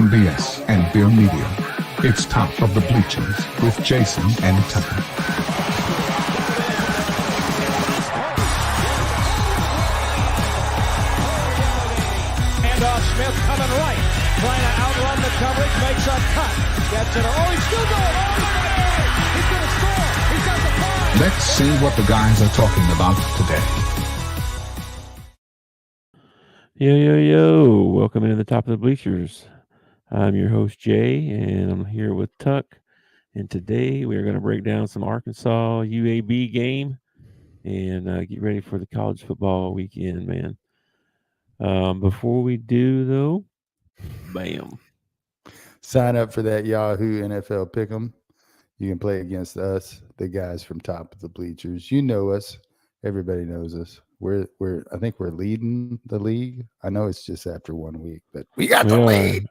from BS and Beer Media. It's Top of the Bleachers with Jason and Tucker. Handoff, Smith coming right, trying to outrun the coverage, makes a cut, gets it. Oh, he's still going. Oh, he's going to score. He's got the ball. Let's see what the guys are talking about today. Yo. Welcome into the Top of the Bleachers. I'm your host, Jay, and I'm here with Tuck. And today we are going to break down some Arkansas UAB game and get ready for the college football weekend, man. Before we do, though, bam. Sign up for that Yahoo NFL Pick'em. You can play against us, the guys from Top of the Bleachers. You know us. Everybody knows us. I think we're leading the league. I know it's just after 1 week, but we got the lead.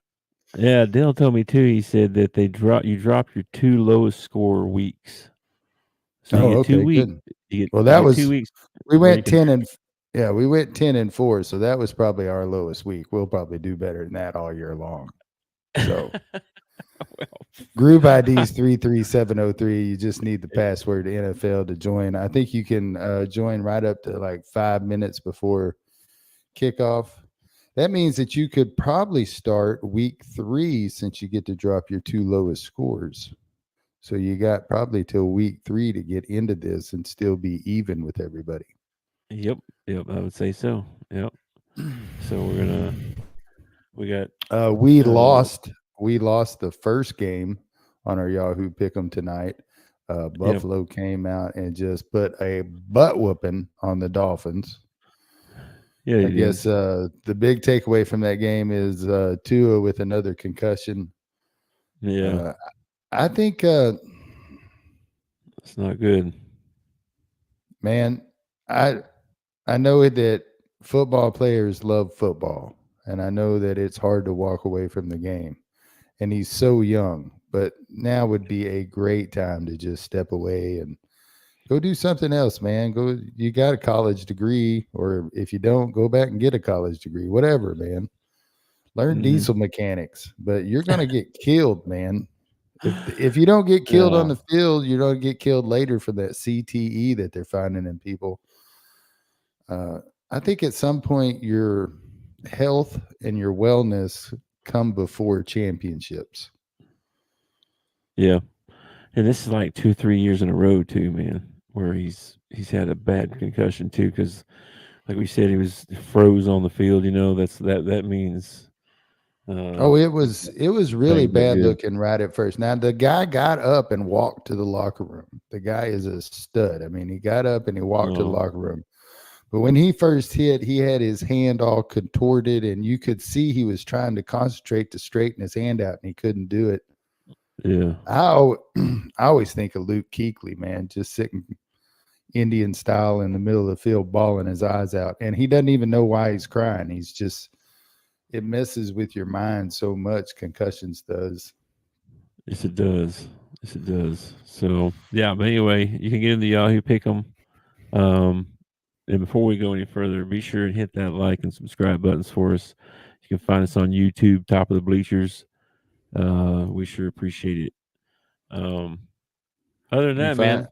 Yeah, Dale told me too. He said that you dropped your two lowest score weeks. So you get 2 weeks. That was 2 weeks. We went 10-4. So that was probably our lowest week. We'll probably do better than that all year long. So group ID's 33703. You just need the password NFL to join. I think you can join right up to like 5 minutes before kickoff. That means that you could probably start week 3 since you get to drop your two lowest scores. So you got probably till week 3 to get into this and still be even with everybody. Yep, I would say so. Yep. So we lost the first game on our Yahoo Pick'em tonight. Buffalo came out and just put a butt whooping on the Dolphins. Yeah, I guess the big takeaway from that game is Tua with another concussion. Yeah, I think it's not good, man. I know that football players love football, and I know that it's hard to walk away from the game. And he's so young, but now would be a great time to just step away and go do something else, man. You got a college degree, or if you don't, go back and get a college degree, whatever, man. Learn diesel mechanics, but you're going to get killed, man. If you don't get killed on the field, you don't get killed later for that CTE that they're finding in people. I think at some point your health and your wellness come before championships. Yeah. And this is like 2-3 years in a row too, man, where he's had a bad concussion too, because like we said, he was froze on the field. That means. It was really bad looking right at first. Now the guy got up and walked to the locker room. The guy is a stud. I mean, he got up and he walked to the locker room. But when he first hit, he had his hand all contorted, and you could see he was trying to concentrate to straighten his hand out, and he couldn't do it. Yeah, I always think of Luke Kuechly, man, just sitting Indian style in the middle of the field, bawling his eyes out, and he doesn't even know why he's crying. He's just, it messes with your mind so much. Concussions does. Yes, it does. So yeah, but anyway, you can get in the Yahoo Pick'em. And before we go any further, be sure and hit that like and subscribe buttons for us. You can find us on YouTube, Top of the Bleachers. We sure appreciate it. Other than that, man,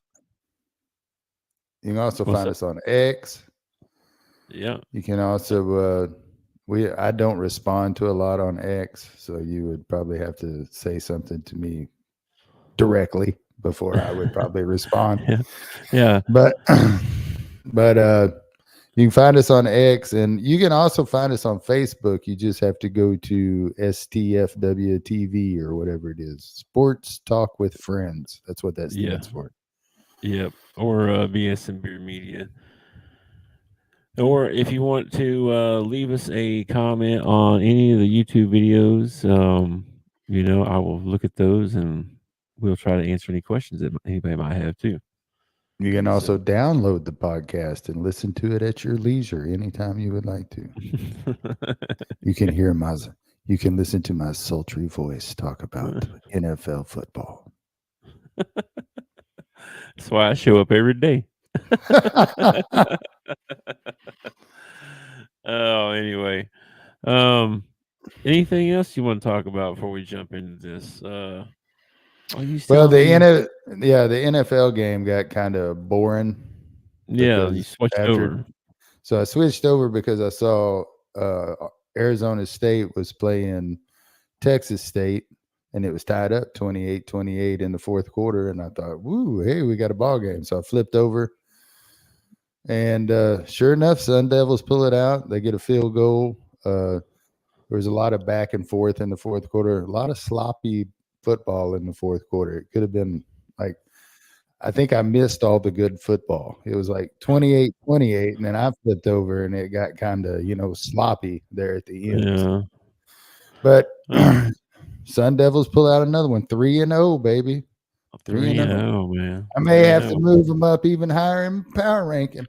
you can also find us on X. Yeah, you can also I don't respond to a lot on X, so you would probably have to say something to me directly before I would probably respond. Yeah. But you can find us on X, and you can also find us on Facebook. You just have to go to STFW or whatever it is. Sports Talk with Friends. That's what that stands for. Yep. Or BS and Beer Media. Or if you want to leave us a comment on any of the YouTube videos, I will look at those and we'll try to answer any questions that anybody might have too. You can also download the podcast and listen to it at your leisure anytime you would like to. You can you can listen to my sultry voice talk about NFL football. That's why I show up every day. Oh, anyway. Anything else you want to talk about before we jump into this? You Well, telling me? the NFL game got kind of boring Yeah, you because switched over. so I switched over because I saw Arizona State was playing Texas State, and it was tied up 28-28 in the fourth quarter, and I thought, woo, hey, we got a ball game. So I flipped over, and sure enough, Sun Devils pull it out. They get a field goal. There was a lot of back and forth in the fourth quarter, a lot of sloppy football in the fourth quarter. It could have been like, I think I missed all the good football. It was like 28-28, and then I flipped over, and it got kind of, sloppy there at the end. Yeah. But Sun Devils pull out another one, 3-0, baby. 3-0. Man. I may have to move them up even higher in power ranking.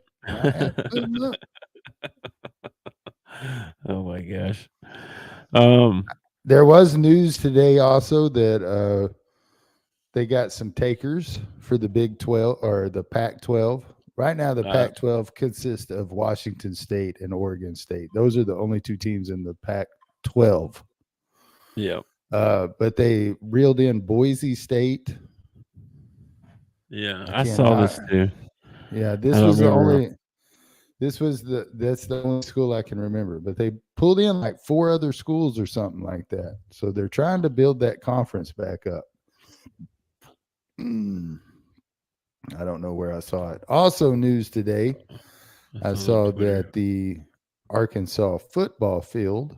Oh my gosh. There was news today also that they got some takers for the Big 12 or the Pac-12. Right now, the Pac-12 consists of Washington State and Oregon State. Those are the only two teams in the Pac-12. Yeah. But they reeled in Boise State. Yeah, I saw this too. Yeah, that's the only school I can remember. But they pulled in like 4 other schools or something like that. So they're trying to build that conference back up. I don't know where I saw it. Also, news today, I saw that the Arkansas football field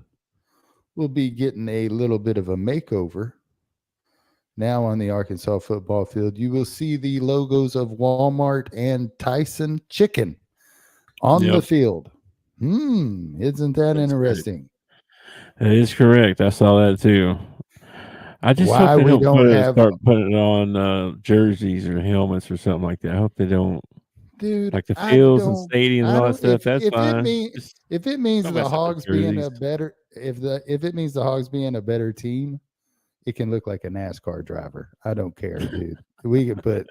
will be getting a little bit of a makeover. Now on the Arkansas football field, you will see the logos of Walmart and Tyson Chicken on the field. Isn't that interesting? That is correct. I saw that too. I just hope they don't start putting it on jerseys or helmets or something like that. I hope they don't. Dude, like the fields and stadiums and all that stuff. That's fine. If it means the Hogs being a better, if it means the Hogs being a better team, it can look like a NASCAR driver. I don't care, dude. We can put.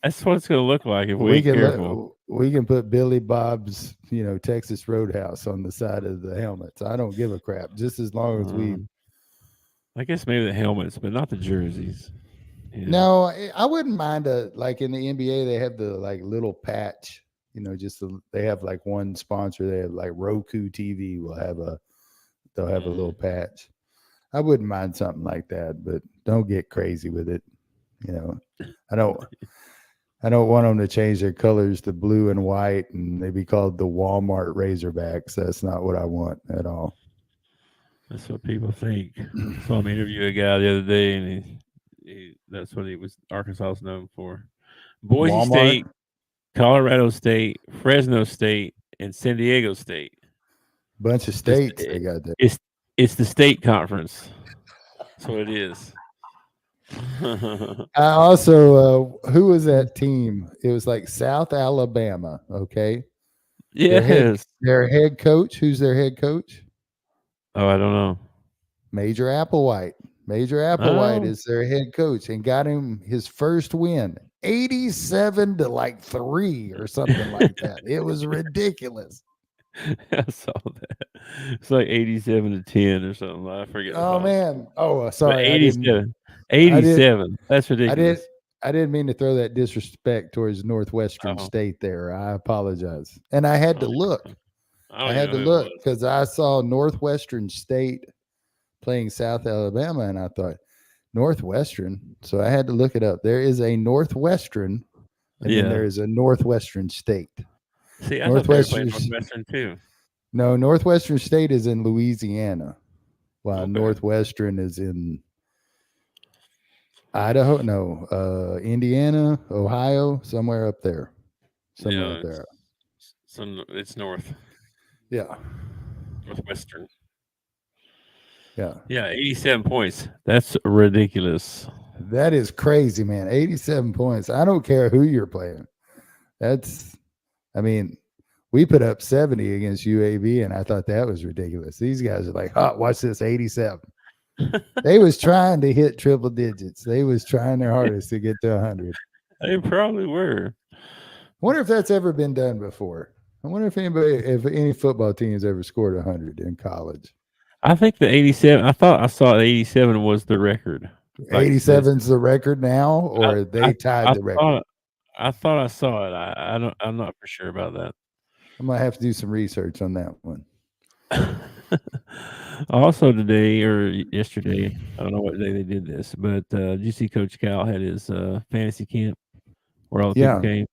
That's what it's going to look like if we careful. We can put Billy Bob's, Texas Roadhouse on the side of the helmets. I don't give a crap. Just as long as we. I guess maybe the helmets, but not the jerseys. Yeah. No, I wouldn't mind like in the NBA, they have the like little patch, they have like one sponsor. They have like Roku TV they'll have a little patch. I wouldn't mind something like that, but don't get crazy with it. I don't want them to change their colors to blue and white and they be called the Walmart Razorbacks. That's not what I want at all. That's what people think. So I'm interviewing a guy the other day, and that's what Arkansas is known for. Boise Walmart? State, Colorado State, Fresno State, and San Diego State. Bunch of states they got there. It's the state conference. That's what it is. I also, who was that team? It was like South Alabama, okay? Yes. Their head coach, who's their head coach? Oh, I don't know. Major Applewhite. Major Applewhite is their head coach and got him his first win, 87-3 or something like that. It was ridiculous. I saw that. It's like 87-10 or something. I forget. Oh man. Oh, sorry. 87. 87. That's ridiculous. I didn't mean to throw that disrespect towards Northwestern State there. I apologize. And I had to look. I had to look because I saw Northwestern State playing South Alabama, and I thought Northwestern. So I had to look it up. There is a Northwestern, and then there is a Northwestern State. See, I thought they were playing Northwestern too. No, Northwestern State is in Louisiana, while Northwestern is in Idaho. No, Indiana, Ohio, somewhere up there. Somewhere up there. It's north. Yeah. Northwestern. Yeah. Yeah, 87 points. That's ridiculous. That is crazy, man. 87 points. I don't care who you're playing. We put up 70 against UAB, and I thought that was ridiculous. These guys are like, watch this, 87. They was trying to hit triple digits. They was trying their hardest to get to 100. They probably were. I wonder if that's ever been done before. I wonder if any football team has ever scored 100 in college. I think the 87. I thought I saw 87 was the record. Like this, 87's the record now, or they tied I the record? thought I thought I saw it. I don't. I'm not for sure about that. I'm gonna have to do some research on that one. Also today or yesterday, I don't know what day they did this, but did you see Coach Cal had his fantasy camp where all the people Yeah, came,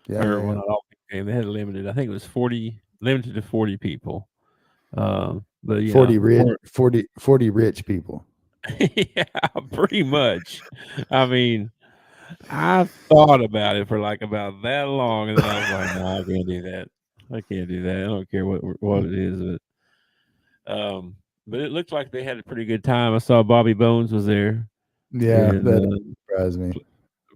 yeah, or yeah, well, yeah. not all people came. They had limited. I think it was 40, limited to 40 people. But yeah, 40 rich, more, 40 rich people. yeah, pretty much. I mean, I thought about it for like about that long, and then I was like, no, I can't do that. I can't do that. I don't care what it is, but it looked like they had a pretty good time. I saw Bobby Bones was there Yeah, and that surprised me.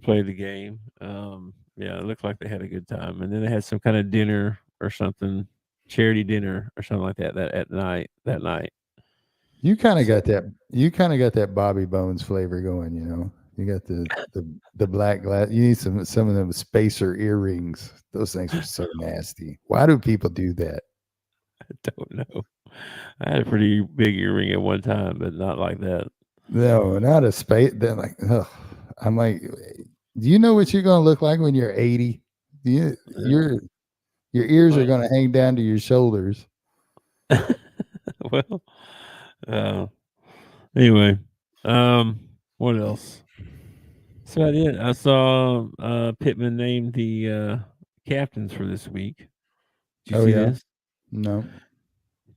played the game. Yeah, it looked like they had a good time, and then they had some kind of dinner or something, charity dinner or something like that. That at night, that night. You kind of So, got that. You kind of got that Bobby Bones flavor going. You know, you got the black glass. You need some of them spacer earrings. Those things are so nasty. Why do people do that? I don't know. I had a pretty big earring at one time, but not like that. No, not a space. Then like, ugh. I'm like, do you know what you're going to look like when you're 80? Do you, your ears are Well, going to hang down to your shoulders. well, uh, anyway, what else? That's about it. I saw Pittman named the captains for this week. Did you Oh see yeah, this? no,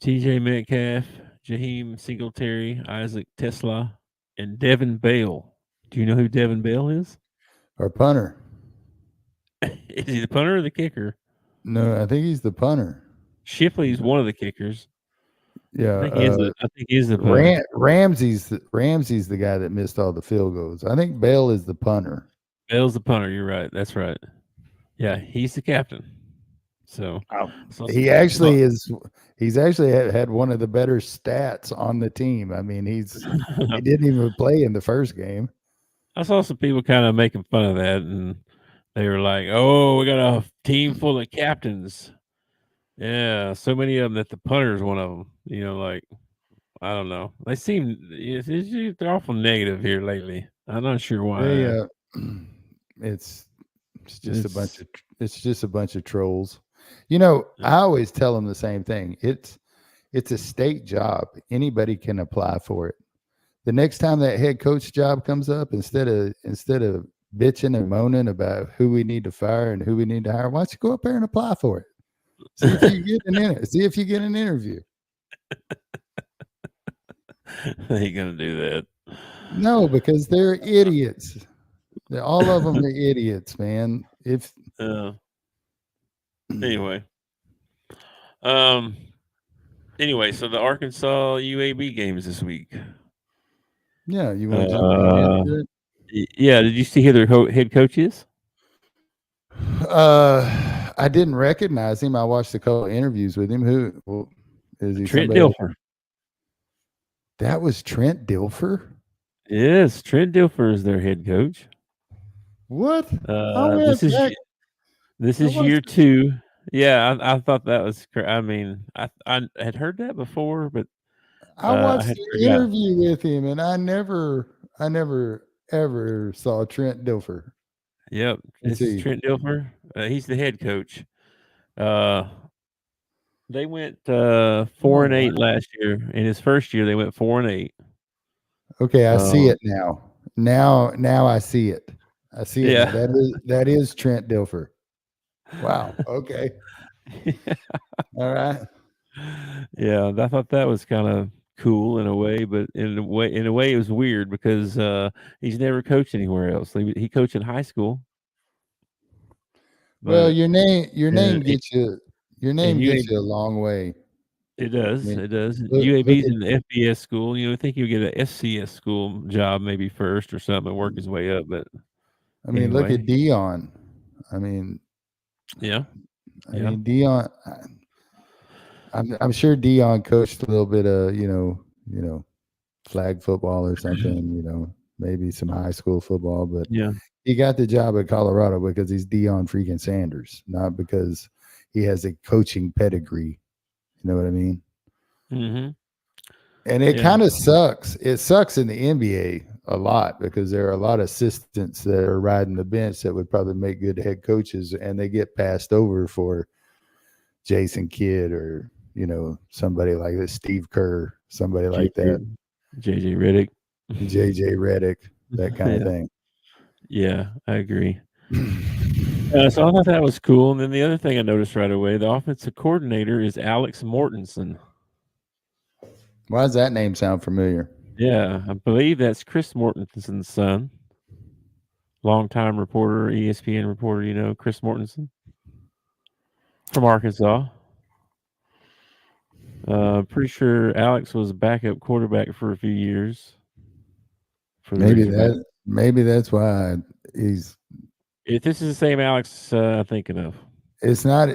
TJ Metcalf, Jaheim Singletary, Isaac Tesla, and Devin Bale. Do you know who Devin Bale is? our punter. Is he the punter or the kicker? No, I think he's the punter. Shipley's one of the kickers. Yeah, I think he is the punter. Ramsey's the guy that missed all the field goals. I think Bale is the punter. Bale's the punter. You're right. That's right. Yeah, he's the captain. So, Oh. so, He so actually is. He's actually had one of the better stats on the team. I mean, he didn't even play in the first game. I saw some people kind of making fun of that, and they were like, "Oh, we got a team full of captains." Yeah, so many of them that the punter is one of them. You know, like I don't know. They seem they're awful negative here lately. I'm not sure They why. it's It's it's just a bunch of trolls. You know, uh, I always tell them the same thing. It's a state job. Anybody can apply for it. The next time that head coach job comes up, instead of bitching and moaning about who we need to fire and who we need to hire, why don't you go up there and apply for it? See if you get see if you get an interview. they ain't gonna do that. No, because they're idiots. All of them are idiots, man. If Uh, anyway, um, so the Arkansas UAB games this week. yeah, you want to jump right into it? Yeah, did you see who their head coach is? I didn't recognize him. I watched a couple of interviews with him. Is he? Trent Somebody? Dilfer. That was Trent Dilfer. Yes, Trent Dilfer is their head coach. What? I went This is back. this I is watched year 2. Yeah, I thought that was. I mean, I had heard that before, but I I watched had the forgot. interview with him, and I never ever saw Trent Dilfer. Yep, Let's this is see. Trent Dilfer. He's the head coach. They went Oh 4-8 wow. last year. In his first year, they went 4-8. Okay, I see Um, it now. Now I see it. I see it now. yeah, That is Trent Dilfer. Wow. Okay. All right. yeah. I thought that was kind of cool in a way, but in a way, it was weird because he's never coached anywhere else. He coached in high school, Well, but your and name gets you UAB. a long way. It I does. mean, It does. look UAB's at in the FBS school. You know, I think he'll get a FCS school job maybe first or something and work his way up. But look at anyway, Dion. I mean, yeah, yeah. Dion. I'm sure Dion coached a little bit of flag football or something. Maybe some high school football, but Yeah. he got the job at Colorado because he's Dion freaking Sanders, not because he has a coaching pedigree. You know what I mean? Mm-hmm. And it Yeah. kind of sucks. It sucks in the NBA a lot because there are a lot of assistants that are riding the bench that would probably make good head coaches, and they get passed over for Jason Kidd or somebody like this, Steve Kerr, somebody like that, JJ Redick. JJ Redick, that kind of thing. Yeah, I agree. So I thought that was cool. And then the other thing I noticed right away, the offensive coordinator is Alex Mortensen. Why does that name sound familiar? Yeah, I believe that's Chris Mortensen's son. Longtime reporter, ESPN reporter, Chris Mortensen from Arkansas. Pretty sure Alex was a backup quarterback for a few years. For the Razorbacks. Maybe that's why he's. If this is the same Alex I'm thinking of. It's not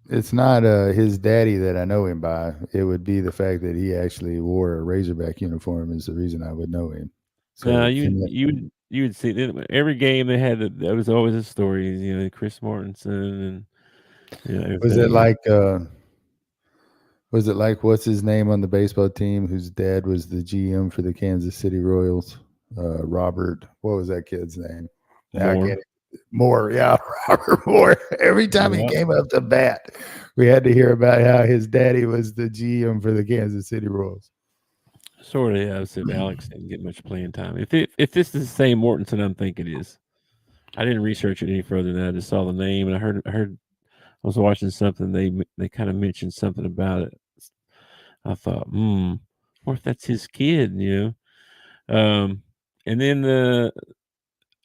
his daddy that I know him by. It would be the fact that he actually wore a Razorback uniform is the reason I would know him. So you would see every game they had. There was always a story. Chris Mortensen and was it like what's his name on the baseball team whose dad was the GM for the Kansas City Royals? Robert. What was that kid's name? Moore, yeah, Robert Moore. Every time he came up to bat, we had to hear about how his daddy was the GM for the Kansas City Royals. Sort of, yeah. I said Alex didn't get much playing time. If this is the same Mortensen, I'm thinking it is. I didn't research it any further than that. I just saw the name and I heard. I was watching something. They kind of mentioned something about it. I thought, what if that's his kid? And then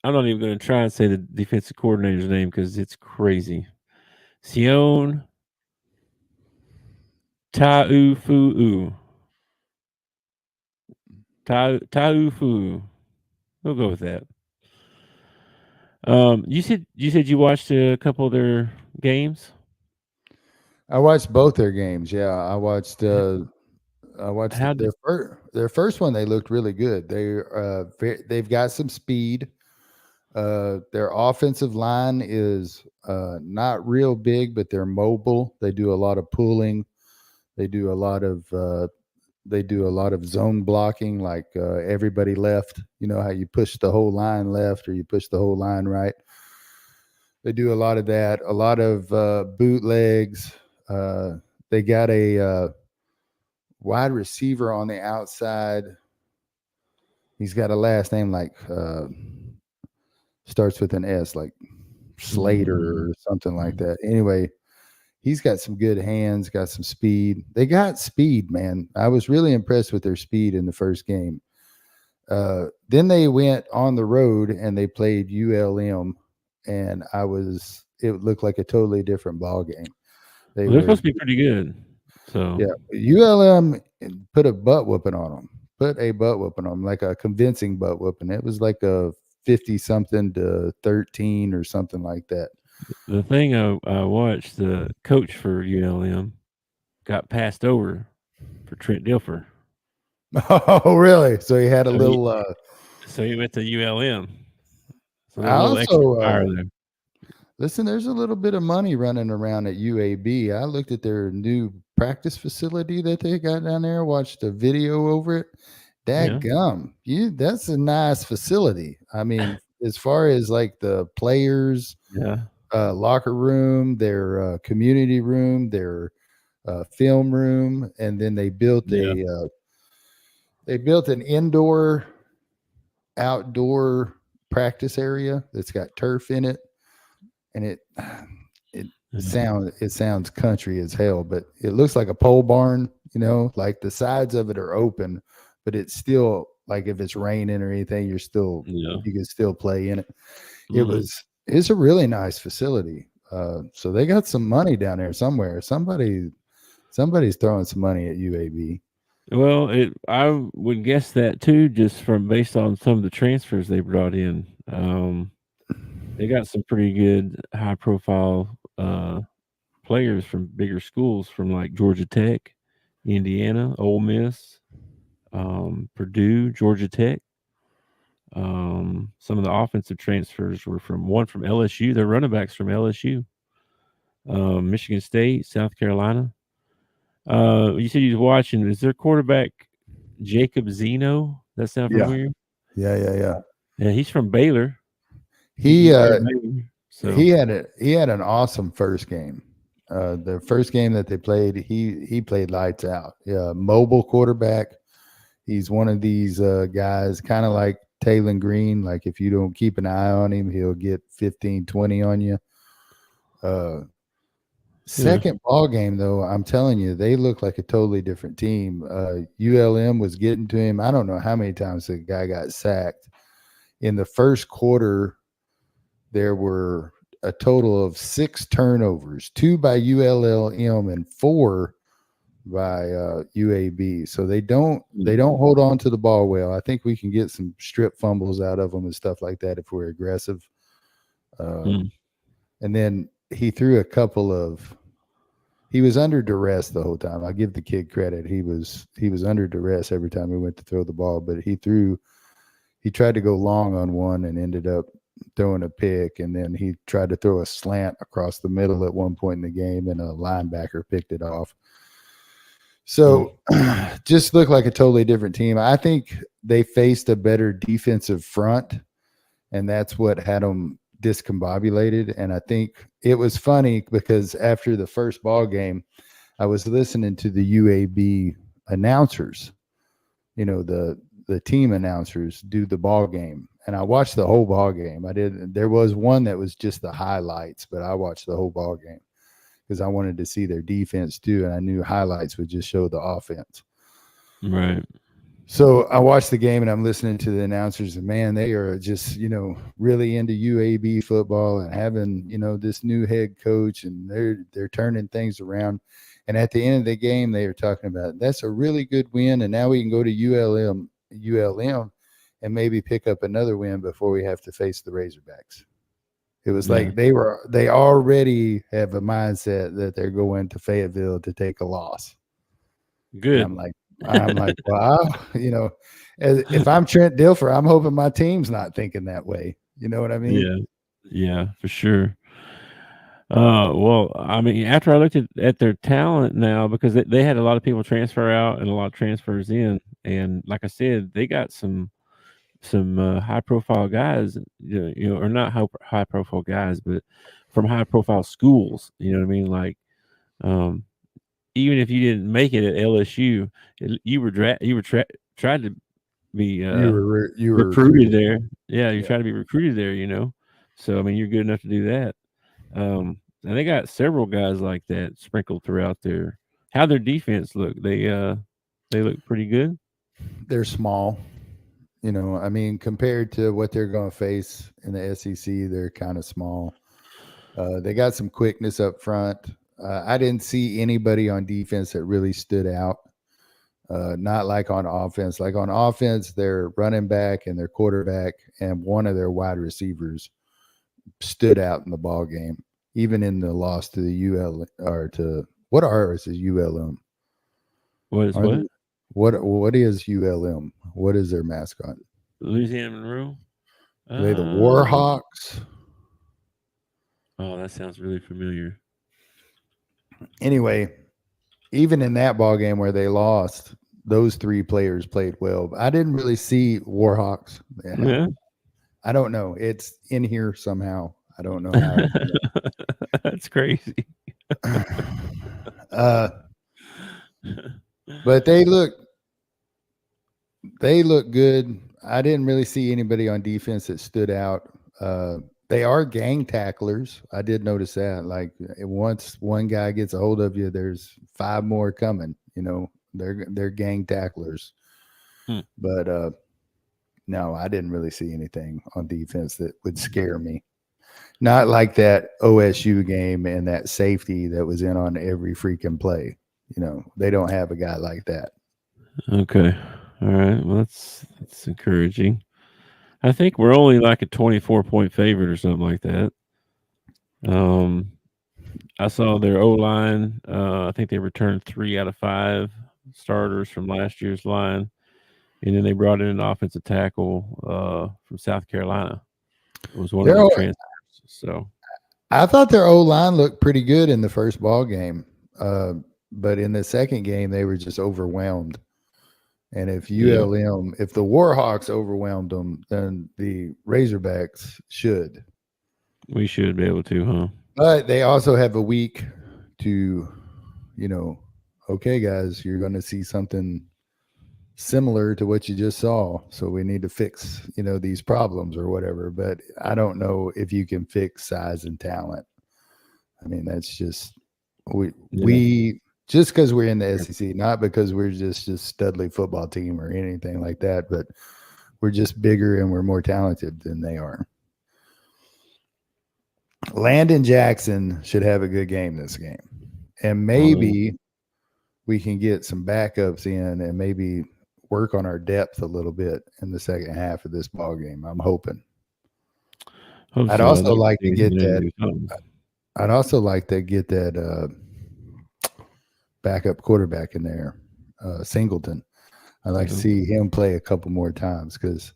I'm not even going to try and say the defensive coordinator's name because it's crazy. Sion Taufu'u. Taufu'u. We'll go with that. You said you watched a couple of their games. I watched both their games. Yeah, I watched their first one. They looked really good. They've got some speed. Their offensive line is not real big, but they're mobile. They do a lot of pulling. They do a lot of zone blocking, like everybody left. You know how you push the whole line left or you push the whole line right. They do a lot of that. A lot of bootlegs. They got a wide receiver on the outside. He's got a last name like starts with an S, like Slater or something like that. Anyway, he's got some good hands, got some speed. They got speed, man. I was really impressed with their speed in the first game. Then they went on the road and they played ULM, and it looked like a totally different ball game. They're supposed to be pretty good. So yeah, ULM put a butt whooping on them. Like a convincing butt whooping. It was like a 50-something to 13 or something like that. The thing I watched, the coach for ULM got passed over for Trent Dilfer. Oh, really? So he had a little. So he went to ULM. So I also listen. There's a little bit of money running around at UAB. I looked at their new practice facility that they got down there. Watched a video over it. Dadgum, that's a nice facility. I mean, as far as like the players, locker room, their community room, their film room, and then they built an indoor, outdoor practice area that's got turf in it, and it sounds country as hell, but it looks like a pole barn. Like the sides of it are open. But it's still like if it's raining or anything, you can still play in it. It's a really nice facility. So they got some money down there somewhere. Somebody's throwing some money at UAB. Well, I would guess that too, just based on some of the transfers they brought in. They got some pretty good high profile players from bigger schools, from like Georgia Tech, Indiana, Ole Miss. Purdue, Georgia Tech. Some of the offensive transfers were from LSU. Their running backs from LSU, Michigan State, South Carolina. You said you was watching. Is their quarterback Jacob Zeno? That sound Yeah. familiar? Yeah. Yeah, he's from Baylor. He Baylor, so he had an awesome first game. The first game that they played, he played lights out. Yeah, mobile quarterback. He's one of these guys, kind of like Taylor Green. Like if you don't keep an eye on him, he'll get 15, 20 on you. Second ball game, though, I'm telling you, they look like a totally different team. ULM was getting to him. I don't know how many times the guy got sacked. In the first quarter, there were a total of 6 turnovers, 2 by ULM and 4 by UAB. So they don't hold on to the ball well. I think we can get some strip fumbles out of them and stuff like that if we're aggressive. And then he threw a couple of. He was under duress the whole time. I give the kid credit. He was under duress every time he went to throw the ball, but he tried to go long on one and ended up throwing a pick, and then he tried to throw a slant across the middle at one point in the game, and a linebacker picked it off. So just looked like a totally different team. I think they faced a better defensive front, and that's what had them discombobulated. And I think it was funny because after the first ball game, I was listening to the UAB announcers, the team announcers do the ball game, and I watched the whole ball game. There was one that was just the highlights, but I watched the whole ball game because I wanted to see their defense too, and I knew highlights would just show the offense. Right. So I watched the game and I'm listening to the announcers, and man, they are just, really into UAB football and having, this new head coach, and they're turning things around. And at the end of the game, they were talking about that's a really good win, and now we can go to ULM and maybe pick up another win before we have to face the Razorbacks. It was like they already have a mindset that they're going to Fayetteville to take a loss. Good. And I'm like, wow, if I'm Trent Dilfer, I'm hoping my team's not thinking that way. You know what I mean? Yeah, for sure. Well, I mean, after I looked at their talent now, because they had a lot of people transfer out and a lot of transfers in, and like I said, they got some high profile guys, or not high profile guys, but from high profile schools. You know what I mean? Like, even if you didn't make it at LSU, you were tried to be you were recruited there. Yeah, you're trying to be recruited there. So I mean, you're good enough to do that. And they got several guys like that sprinkled throughout there. How their defense look? They look pretty good. They're small. I mean, compared to what they're going to face in the SEC, they're kind of small. They got some quickness up front. I didn't see anybody on defense that really stood out. Not like on offense. Like on offense, their running back and their quarterback and one of their wide receivers stood out in the ball game, even in the loss to the ULM. What is ULM? What is their mascot? Louisiana Monroe. Are they the Warhawks? Oh, that sounds really familiar. Anyway, even in that ball game where they lost, those 3 players played well. I didn't really see Warhawks. Yeah. I don't know. It's in here somehow. I don't know how. That's crazy. But they look good. I didn't really see anybody on defense that stood out. They are gang tacklers. I did notice that. Like once one guy gets a hold of you, there's 5 more coming. They're gang tacklers. But no, I didn't really see anything on defense that would scare me. Not like that OSU game and that safety that was in on every freaking play. They don't have a guy like that. Okay. All right. Well, that's encouraging. I think we're only like a 24-point favorite or something like that. I saw their O-line. I think they returned 3 out of 5 starters from last year's line. And then they brought in an offensive tackle from South Carolina. It was one of the transfers. So I thought their O-line looked pretty good in the first ball game. but in the second game, they were just overwhelmed. And if Yeah. ULM, if the Warhawks overwhelmed them, then the Razorbacks should. We should be able to, huh? But they also have a week to, okay, guys, you're going to see something similar to what you just saw. So we need to fix, these problems or whatever. But I don't know if you can fix size and talent. I mean, that's just we just because we're in the SEC, not because we're just a studly football team or anything like that, but we're just bigger and we're more talented than they are. Landon Jackson should have a good game this game. And maybe we can get some backups in and maybe work on our depth a little bit in the second half of this ball game. I'm hoping. I'd also like to get that. I'd also like to get that backup quarterback in there, Singleton. I'd like to see him play a couple more times because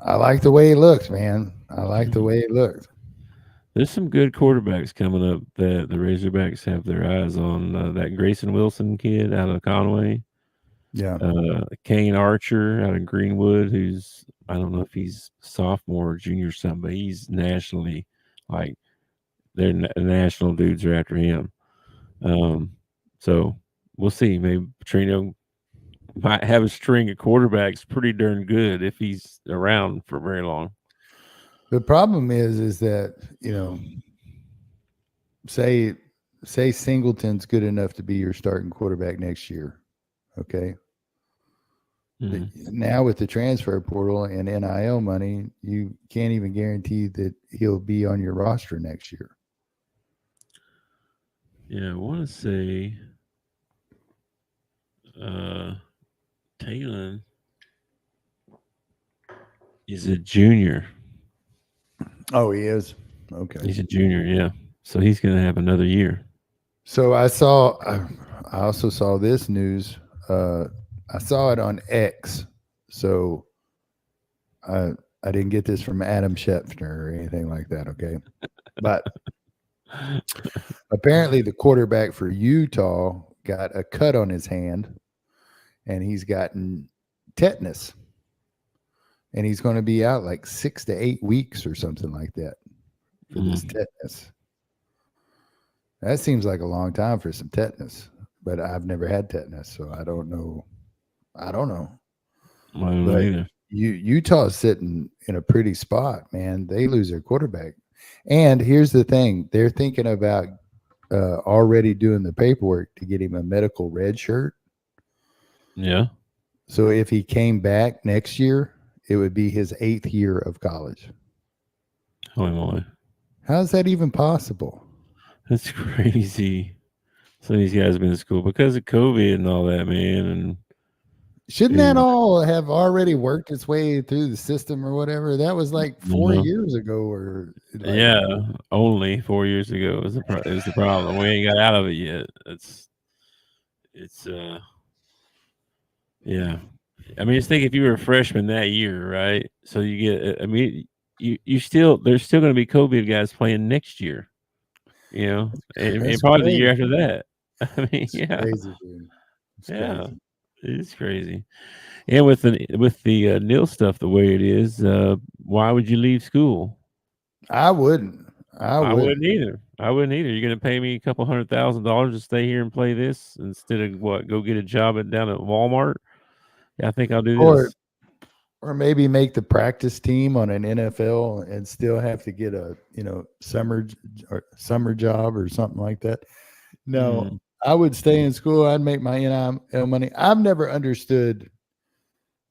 I like the way he looks, man. I like the way he looks. There's some good quarterbacks coming up that the Razorbacks have their eyes on. That Grayson Wilson kid out of Conway. Yeah. Kane Archer out of Greenwood, who's, I don't know if he's sophomore or junior or something, but he's nationally, like, they're national dudes are after him. So we'll see. Maybe Petrino might have a string of quarterbacks pretty darn good if he's around for very long. The problem is that, say Singleton's good enough to be your starting quarterback next year. Okay. Now with the transfer portal and NIL money, you can't even guarantee that he'll be on your roster next year. Yeah, I want to say Talon is a junior. Oh, he is? Okay. He's a junior, yeah. So he's going to have another year. So I also saw this news. I saw it on X. So I didn't get this from Adam Schefter or anything like that, okay? But apparently the quarterback for Utah got a cut on his hand and he's gotten tetanus. And he's going to be out like 6 to 8 weeks or something like that for this tetanus. That seems like a long time for some tetanus, but I've never had tetanus, so I don't know. I don't know either. Utah's sitting in a pretty spot, man. They lose their quarterback. And here's the thing. They're thinking about already doing the paperwork to get him a medical red shirt. Yeah. So if he came back next year, it would be his 8th year of college. Oh, my. How's that even possible? That's crazy. Some of these guys have been in school because of COVID and all that, man. And shouldn't that all have already worked its way through the system or whatever? That was like 4 years ago, or only 4 years ago is the problem. We ain't got out of it yet. Yeah. I mean, just think if you were a freshman that year, right? So you get, I mean, there's still going to be COVID guys playing next year, and probably the year after that. I mean, yeah, crazy, dude. Crazy. It's crazy. And with the nil stuff the way it is, why would you leave school? I wouldn't. I wouldn't either. You're going to pay me a couple $100,000 to stay here and play this instead of go get a job down at Walmart? Yeah, I think I'll do this. Or maybe make the practice team on an NFL and still have to get a summer job or something like that. No, I would stay in school. I'd make my NIL money. I've never understood,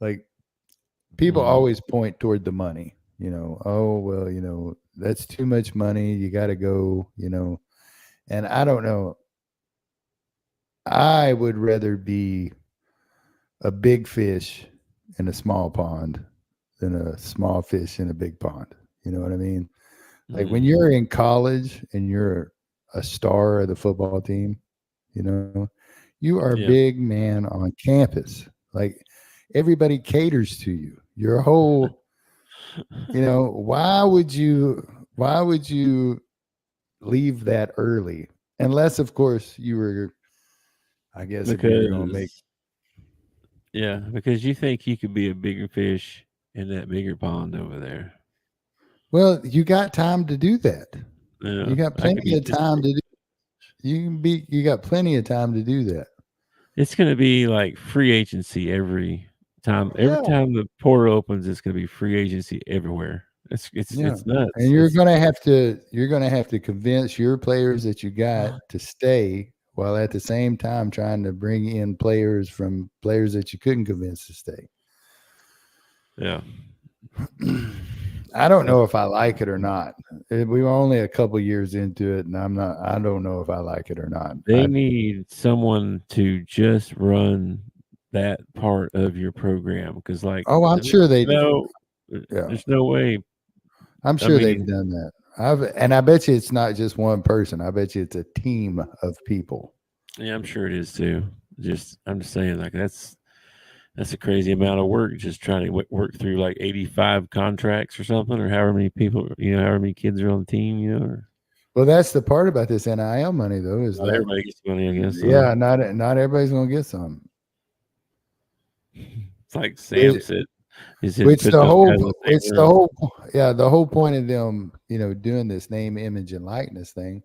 like, people always point toward the money. Oh well, that's too much money. You got to go. And I don't know. I would rather be a big fish in a small pond than a small fish in a big pond. You know what I mean? Like when you're in college and you're a star of the football team, you are a big man on campus. Like everybody caters to you. Your whole, why would you leave that early unless of course you were, I guess, if you were going to make. Because you think you could be a bigger fish in that bigger pond over there. Well, you got time to do that. Yeah, You got I could plenty be of just time to do. You got plenty of time to do that. It's going to be like free agency every time. Every Yeah, time the portal opens, it's going to be free agency everywhere. It's yeah. nuts. And you're gonna have to convince your players that you got to stay, while at the same time trying to bring in players that you couldn't convince to stay. Yeah. I don't know if I like it or not. We were only a couple years into it, and I don't know if I like it or not. They need someone to just run that part of your program because, like, I'm sure they do. Yeah. There's no way. I'm sure they've done that. I bet you it's not just one person. I bet you it's a team of people. Yeah, I'm sure it is too. I'm just saying, like, that's a crazy amount of work just trying to work through like 85 contracts or something, or however many people, however many kids are on the team, or. Well, that's the part about this NIL money, though, is Not that everybody gets money, I guess. Yeah, not everybody's gonna get some. It's like Sam said. The whole point of them, doing this name, image, and likeness thing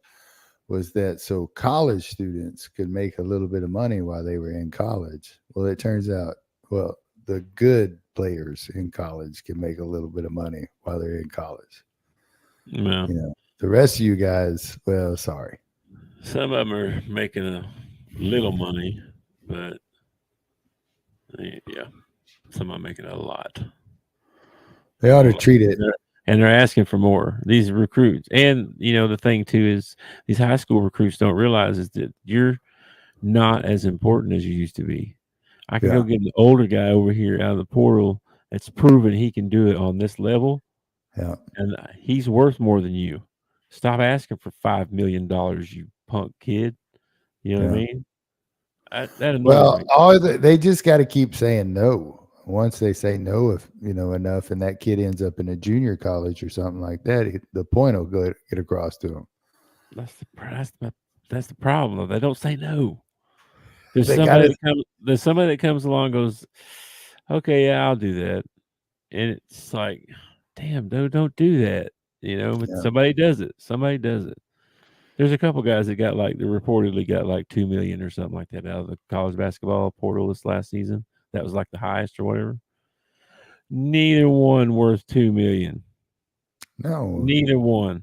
was that so college students could make a little bit of money while they were in college. Well, it turns out, the good players in college can make a little bit of money while they're in college. Yeah. The rest of you guys, well, sorry. Some of them are making a little money, but yeah, some are making a lot. They ought to treat it. And they're asking for more. These recruits. And, the thing, too, is these high school recruits don't realize is that you're not as important as you used to be. I can go get an older guy over here out of the portal that's proven he can do it on this level. Yeah. And he's worth more than you. Stop asking for $5 million, you punk kid. You know what I mean? That annoys me. They just got to keep saying no. Once they say no, if enough, and that kid ends up in a junior college or something like that, the point will get across to him. That's the problem, though. They don't say no. There's somebody that comes along and goes, okay, yeah, I'll do that. And it's like, damn, don't do that. But somebody does it. There's a couple guys that reportedly got like $2 million or something like that out of the college basketball portal this last season. That was like the highest or whatever. Neither one worth $2 million. No, neither one.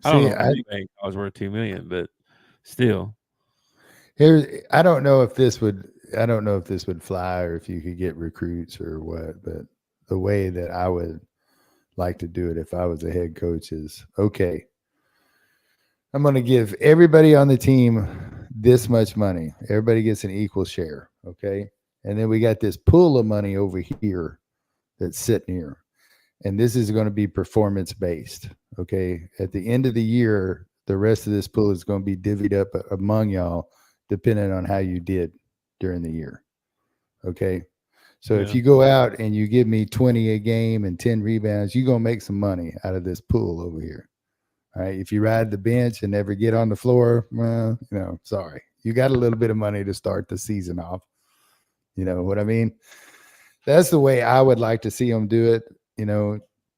I don't know if anybody was worth $2 million, but still. I don't know if this would fly, or if you could get recruits or what. But the way that I would like to do it if I was a head coach is, okay, I'm going to give everybody on the team this much money. Everybody gets an equal share. Okay. And then we got this pool of money over here that's sitting here. And this is going to be performance based. Okay. At the end of the year, the rest of this pool is going to be divvied up among y'all, depending on how you did during the year. Okay. So if you go out and you give me 20 a game and 10 rebounds, you're going to make some money out of this pool over here. All right. If you ride the bench and never get on the floor, well, sorry. You got a little bit of money to start the season off. You know what I mean? That's the way I would like to see them do it.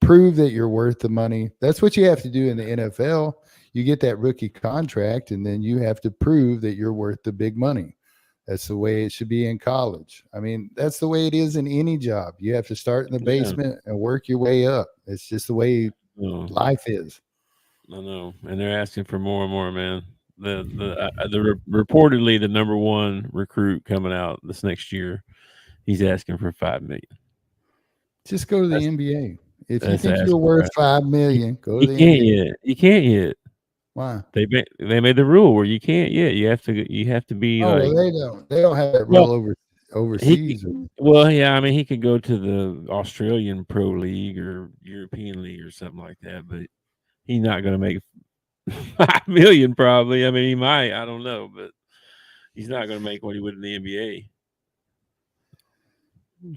Prove that you're worth the money. That's what you have to do in the NFL. You get that rookie contract, and then you have to prove that you're worth the big money. That's the way it should be in college. I mean, that's the way it is in any job. You have to start in the basement and work your way up. It's just the way life is. I know, and they're asking for more and more, man. Reportedly the number one recruit coming out this next year, he's asking for $5 million. Just go to the NBA. If you think you're worth $5 million, go to the NBA. You can't yet. Why? They made the rule where you can't yet. You have to be they don't have that rule overseas. He could go to the Australian Pro League or European League or something like that, but he's not going to make $5 million probably. I mean, he might. I don't know, but he's not going to make what he would in the NBA.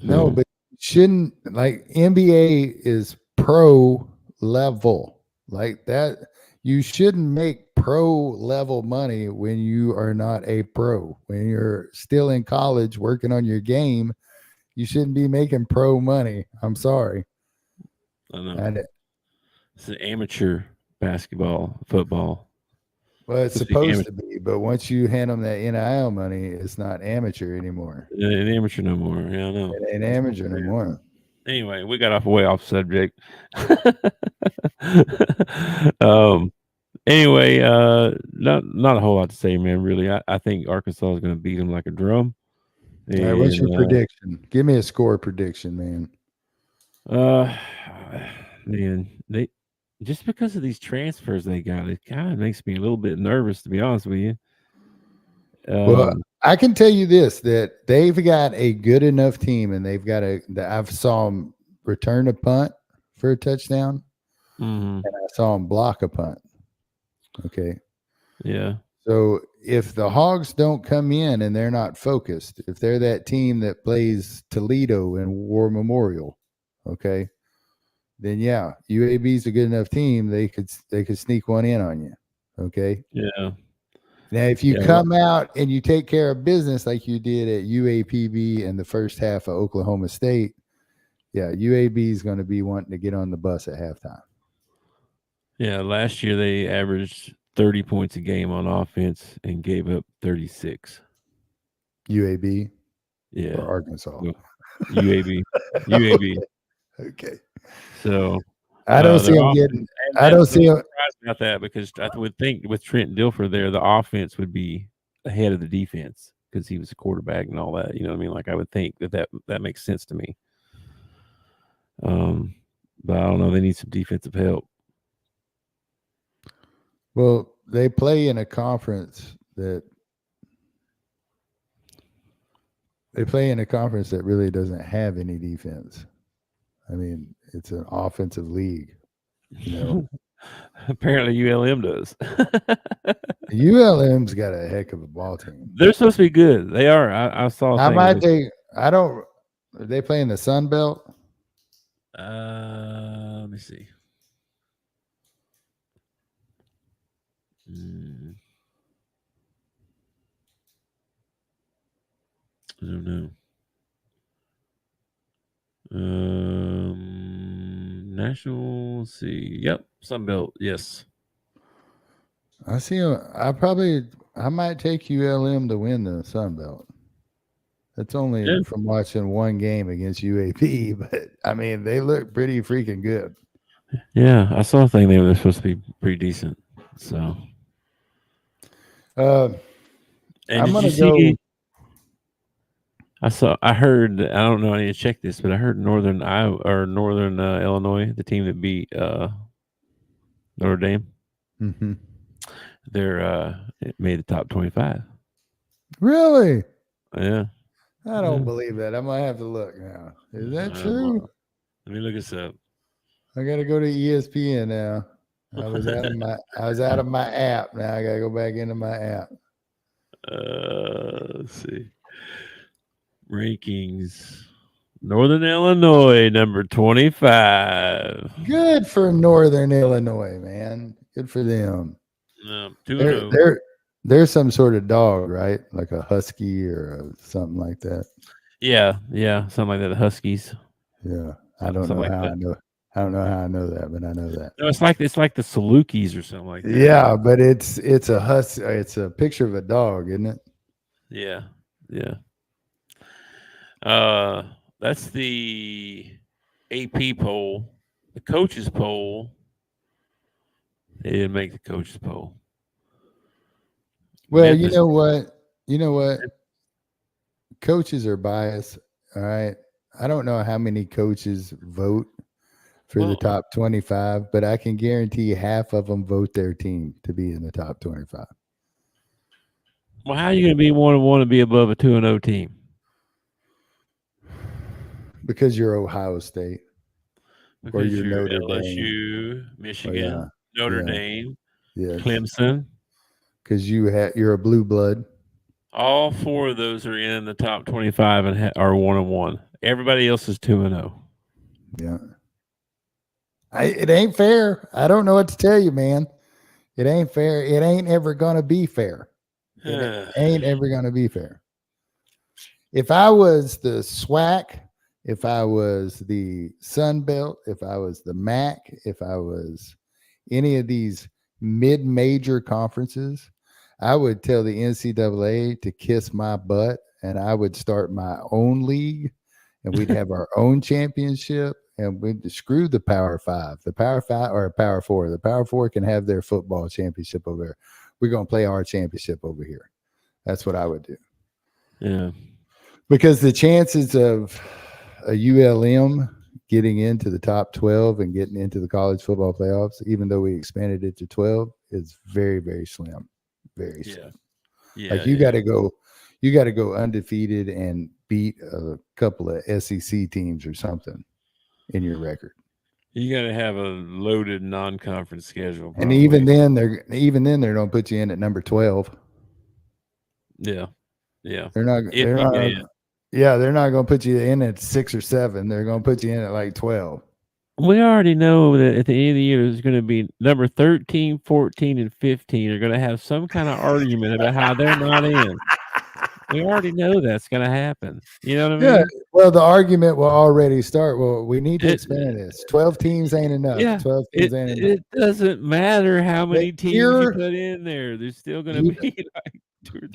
No, but shouldn't, like, NBA is pro level like that. You shouldn't make pro level money when you are not a pro. When you're still in college working on your game, you shouldn't be making pro money. I'm sorry. I know. And It's an amateur basketball, football. well, it's supposed to be, but once you hand them that NIL money, it's not amateur anymore. It ain't amateur no more. Yeah, I know. It ain't amateur no more. Anyway, we got way off subject. Anyway, not a whole lot to say, man. Really, I think Arkansas is going to beat them like a drum. All right, what's your prediction? Give me a score prediction, man. Man, they just because of these transfers they got, it kind of makes me a little bit nervous, to be honest with you. Well, I can tell you this, that they've got a good enough team, and they've got I've saw them return a punt for a touchdown, and I saw them block a punt. Okay. Yeah. So if the Hogs don't come in and they're not focused, if they're that team that plays Toledo and War Memorial, okay, then yeah, UAB is a good enough team. They could sneak one in on you. Okay. Yeah. Now, if you come out and you take care of business like you did at UAPB in the first half of Oklahoma State, yeah, UAB is going to be wanting to get on the bus at halftime. Yeah, last year they averaged 30 points a game on offense and gave up 36. UAB? Yeah. Or Arkansas? Well, UAB. UAB. Okay. So I don't see them getting. I don't see them surprised about that, because I would think with Trent Dilfer there, the offense would be ahead of the defense because he was a quarterback and all that. You know what I mean? Like, I would think that makes sense to me. But I don't know. They need some defensive help. Well, they play in a conference that really doesn't have any defense. I mean, it's an offensive league. You know, apparently ULM does. ULM's got a heck of a ball team. They're supposed to be good. They are. I saw. Are they playing the Sun Belt? Let me see. I don't know. National. Let's see. Yep, Sun Belt. Yes. I see. I might take ULM to win the Sun Belt. That's only from watching one game against UAB, but I mean, they look pretty freaking good. Yeah, I saw a thing they were supposed to be pretty decent. So, and I'm gonna go. I heard. I don't know. I need to check this, but I heard Northern Illinois, the team that beat Notre Dame. Mm-hmm. It made the top 25. Really? Yeah. I don't believe that. I'm gonna have to look now. Is that true? Let me look this up. I gotta go to ESPN now. I was out of my app. Now I gotta go back into my app. Let's see. Rankings. Northern Illinois, number 25. Good for Northern Illinois, man. Good for them. They're some sort of dog, right? Like a husky or something like that. Yeah, something like that. The Huskies. Yeah, I don't know how I know. I don't know how I know that, but I know that. No, it's like the Salukis or something like that. Yeah, but it's a husky. It's a picture of a dog, isn't it? Yeah. That's the AP poll. The coaches poll. They didn't make the coaches poll. Well, Memphis. You know what? Coaches are biased. All right. I don't know how many coaches vote for the top 25, but I can guarantee half of them vote their team to be in the top 25. Well, how are you going to be want to be above a 2-0 team? Because you're Ohio State. Because or you're Notre LSU, Dame. Michigan, Notre Dame, Clemson. Because you're a blue blood. All four of those are in the top 25 and are 1-1. Everybody else is 2-0. Yeah. It ain't fair. I don't know what to tell you, man. It ain't fair. It ain't ever going to be fair. It ain't ever going to be fair. If I was the SWAC, if I was the Sun Belt, if I was the MAC, if I was any of these mid-major conferences, I would tell the NCAA to kiss my butt, and I would start my own league, and we'd have our own championship, and we'd screw the Power Five. The Power Five or Power Four. The Power Four can have their football championship over there. We're going to play our championship over here. That's what I would do. Yeah. Because the chances of a ULM getting into the top 12 and getting into the college football playoffs, even though we expanded it to 12, is very, very slim. Very slim. Yeah. Like you got to go undefeated and beat a couple of SEC teams or something in your record. You got to have a loaded non-conference schedule. Probably. And even then they don't put you in at number 12. Yeah. Yeah. They're not going to put you in at 6 or 7. They're going to put you in at like 12. We already know that at the end of the year, there's going to be number 13, 14, and 15 are going to have some kind of argument about how they're not in. We already know that's going to happen. You know what I mean? Yeah. Well, the argument will already start. Well, we need to expand this. 12 teams ain't enough. Yeah, 12 teams ain't enough. It doesn't matter how many teams you put in there. There's still going to be like 2 or 3.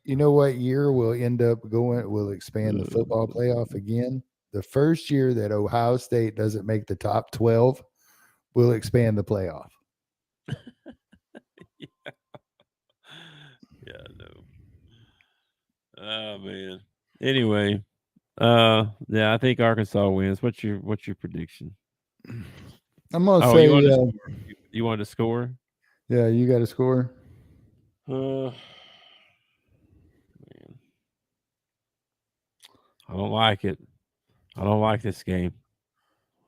You know what year we'll end up going? We'll expand the football playoff again. The first year that Ohio State doesn't make the top 12, we'll expand the playoff. Yeah, no. Oh man. Anyway, yeah, I think Arkansas wins. What's your prediction? I'm gonna say you want to score? Yeah, you got to score. Man. I don't like it. I don't like this game.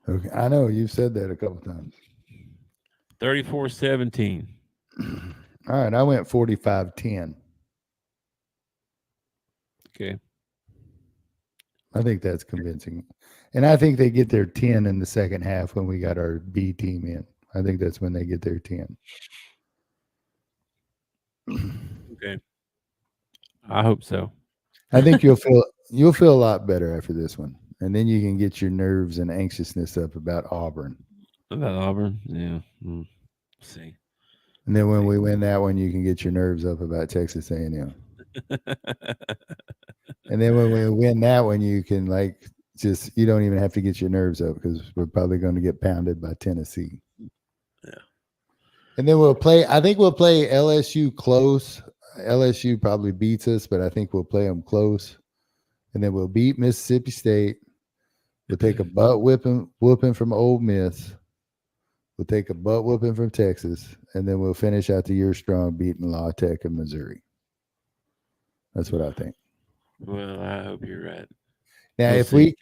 Okay, I know you've said that a couple times. 34-17. All right, I went 45-10. Okay. I think that's convincing. And I think they get their 10 in the second half when we got our B team in. I think that's when they get their 10. Okay. I hope so. I think you'll feel a lot better after this one. And then you can get your nerves and anxiousness up about Auburn. About Auburn? Yeah. See. And then when we win that one, you can get your nerves up about Texas A&M. And then when we win that one, you can you don't even have to get your nerves up because we're probably going to get pounded by Tennessee. Yeah. And then I think we'll play LSU close. LSU probably beats us, but I think we'll play them close. And then we'll beat Mississippi State. We'll take a butt whooping from Ole Miss. We'll take a butt whooping from Texas. And then we'll finish out the year strong beating La Tech and Missouri. That's what I think. Well, I hope you're right. Now, if we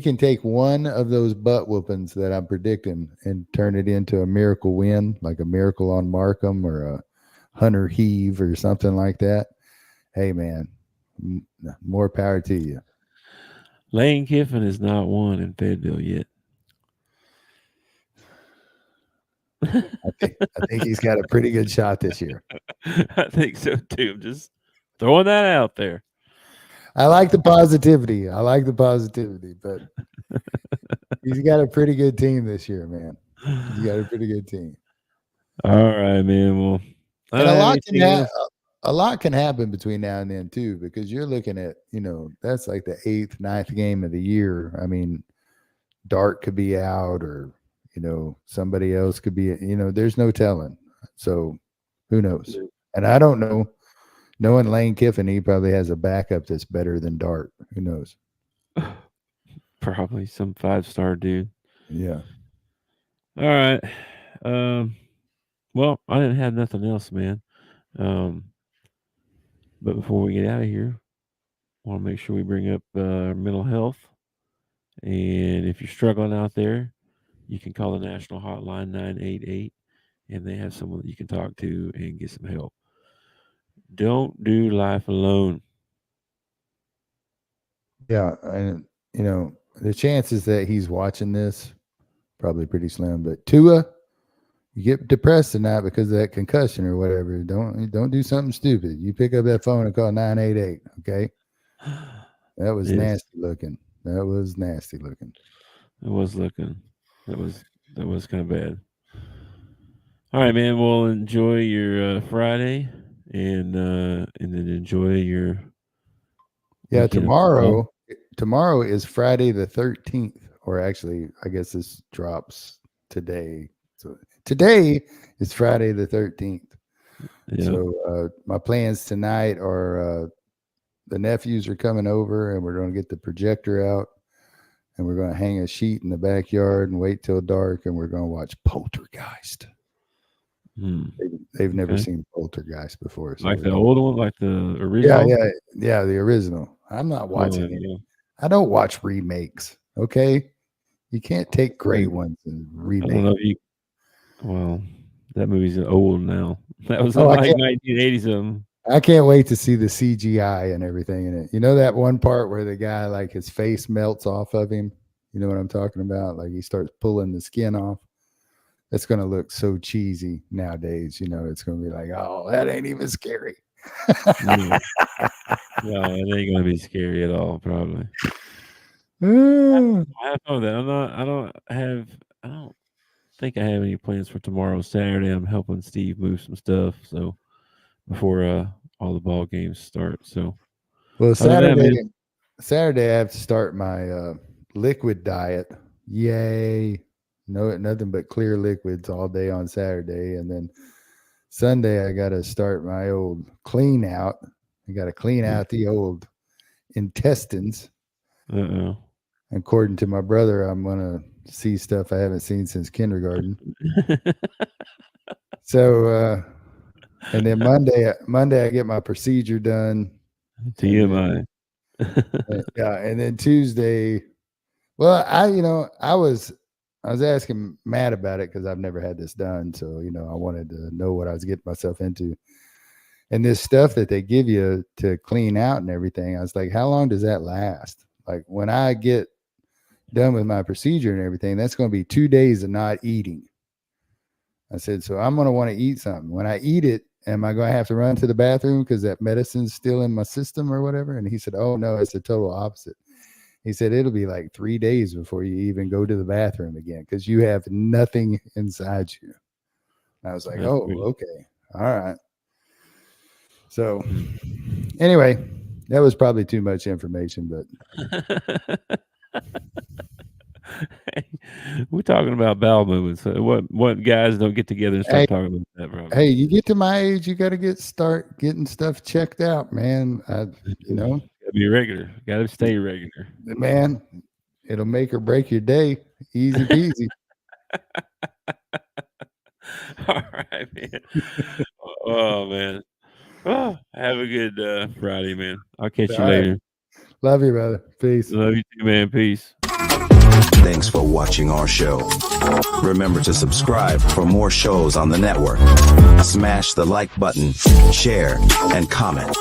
can take one of those butt whoopings that I'm predicting and turn it into a miracle win, like a miracle on Markham or a Hunter Heave or something like that, hey man, more power to you. Lane Kiffin has not won in Fayetteville yet. I think he's got a pretty good shot this year. I think so too. I'm just throwing that out there. I like the positivity, but he's got a pretty good team this year, man. He's got a pretty good team. All right, man. Well, and a lot can happen between now and then too, because you're looking at, that's like the 8th, 9th game of the year. I mean, Dart could be out or, somebody else could be, there's no telling. So who knows? And I don't know. Knowing Lane Kiffin, he probably has a backup that's better than Dart. Who knows? Probably some 5-star dude. Yeah. All right. Well, I didn't have nothing else, man. But before we get out of here, I want to make sure we bring up mental health. And if you're struggling out there, you can call the national hotline 988, and they have someone that you can talk to and get some help. Don't do life alone. Yeah, and the chances that he's watching this probably pretty slim. But Tua, You get depressed tonight because of that concussion or whatever. Don't do something stupid. You pick up that phone and call 988. Okay. That was Yes. nasty looking. That was nasty looking. It was looking. That was kind of bad. All right, man. Well, enjoy your Friday, and then enjoy your Yeah, weekend of football. tomorrow is Friday the 13th, or actually, I guess this drops today. So today is Friday the 13th. Yeah. So my plans tonight are the nephews are coming over, and we're going to get the projector out, and we're going to hang a sheet in the backyard and wait till dark, and we're going to watch Poltergeist. They've never seen Poltergeist before. So like the old one, like the original? Yeah, the original. I'm not watching it. I don't watch remakes, okay? You can't take great ones and remake. I don't know if you – well, that movie's old now. That was like 1980 something. I can't wait to see the CGI and everything in it. You know that one part where the guy, like, his face melts off of him? You know what I'm talking about? Like, he starts pulling the skin off. That's going to look so cheesy nowadays. You know, it's going to be like, oh, that ain't even scary. No, it ain't going to be scary at all, probably. I have fun with that. I don't think I have any plans for tomorrow. Saturday, I'm helping Steve move some stuff. So before all the ball games start. So, well, Saturday I have to start my liquid diet. Yay. No, nothing but clear liquids all day on Saturday. And then Sunday, I got to start my old clean out. I got to clean out the old intestines. According to my brother, I'm going to see stuff I haven't seen since kindergarten. So, and then Monday, I get my procedure done. TMI. Yeah. And then Tuesday, well, I was asking Matt about it because I've never had this done. So, I wanted to know what I was getting myself into. And this stuff that they give you to clean out and everything, I was like, how long does that last? Like, when I get done with my procedure and everything, that's going to be 2 days of not eating. I said, so I'm going to want to eat something. When I eat it, am I going to have to run to the bathroom because that medicine's still in my system or whatever? And he said, oh, no, it's the total opposite. He said, it'll be like 3 days before you even go to the bathroom again because you have nothing inside you. And I was like, okay. All right. So anyway, that was probably too much information, but we're talking about bowel movements. What guys don't get together and start talking about that, bro? Hey, you get to my age, you got to start getting stuff checked out, man. Gotta be regular. Gotta stay regular, man. It'll make or break your day. Easy peasy. All right, man. Oh man. Oh, have a good Friday, man. I'll catch you later. Love you, brother. Peace. Love you too, man. Peace. Thanks for watching our show. Remember to subscribe for more shows on the network. Smash the like button, share, and comment.